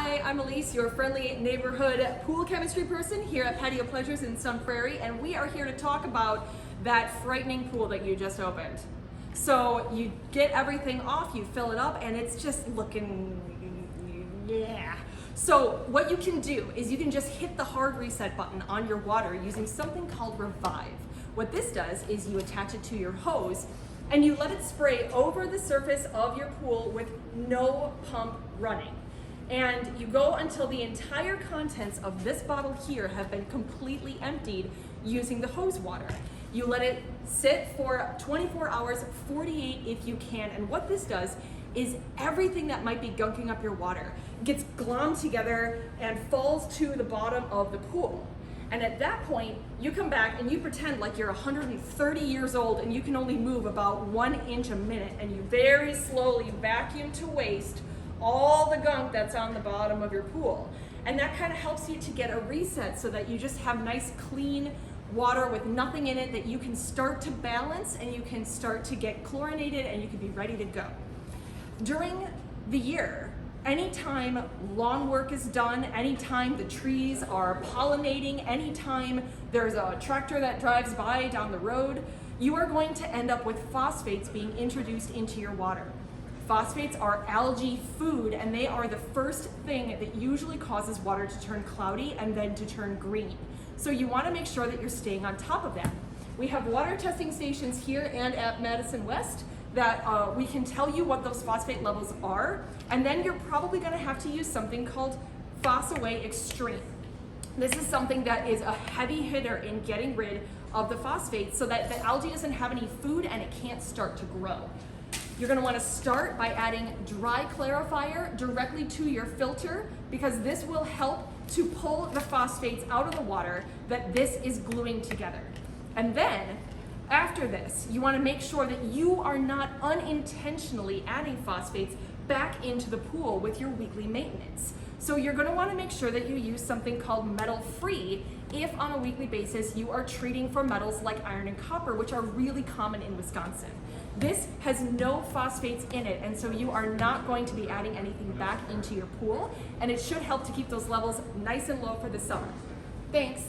Hi, I'm Elise, your friendly neighborhood pool chemistry person here at Patio Pleasures in Sun Prairie, and we are here to talk about that frightening pool that you just opened. So you get everything off, you fill it up, and it's just looking, yeah. So what you can do is you can just hit the hard reset button on your water using something called Revive. What this does is you attach it to your hose and you let it spray over the surface of your pool with no pump running. And you go until the entire contents of this bottle here have been completely emptied using the hose water. You let it sit for 24 hours, 48 if you can, and what this does is everything that might be gunking up your water gets glommed together and falls to the bottom of the pool. And at that point, you come back and you pretend like you're 130 years old and you can only move about 1 inch a minute, and you very slowly vacuum to waste all the gunk that's on the bottom of your pool. And that kind of helps you to get a reset so that you just have nice clean water with nothing in it that you can start to balance and you can start to get chlorinated and you can be ready to go. During the year, anytime lawn work is done, anytime the trees are pollinating, anytime there's a tractor that drives by down the road, you are going to end up with phosphates being introduced into your water. Phosphates are algae food, and they are the first thing that usually causes water to turn cloudy and then to turn green. So you want to make sure that you're staying on top of that. We have water testing stations here and at Madison West that we can tell you what those phosphate levels are, and then you're probably going to have to use something called Phosphate Extreme. This is something that is a heavy hitter in getting rid of the phosphates so that the algae doesn't have any food and it can't start to grow. You're going to want to start by adding dry Clarifier directly to your filter, because this will help to pull the phosphates out of the water that this is gluing together. And then after this, you want to make sure that you are not unintentionally adding phosphates back into the pool with your weekly maintenance. So you're going to want to make sure that you use something called metal-free if on a weekly basis you are treating for metals like iron and copper, which are really common in Wisconsin. This has no phosphates in it, and so you are not going to be adding anything back into your pool, and it should help to keep those levels nice and low for the summer. Thanks.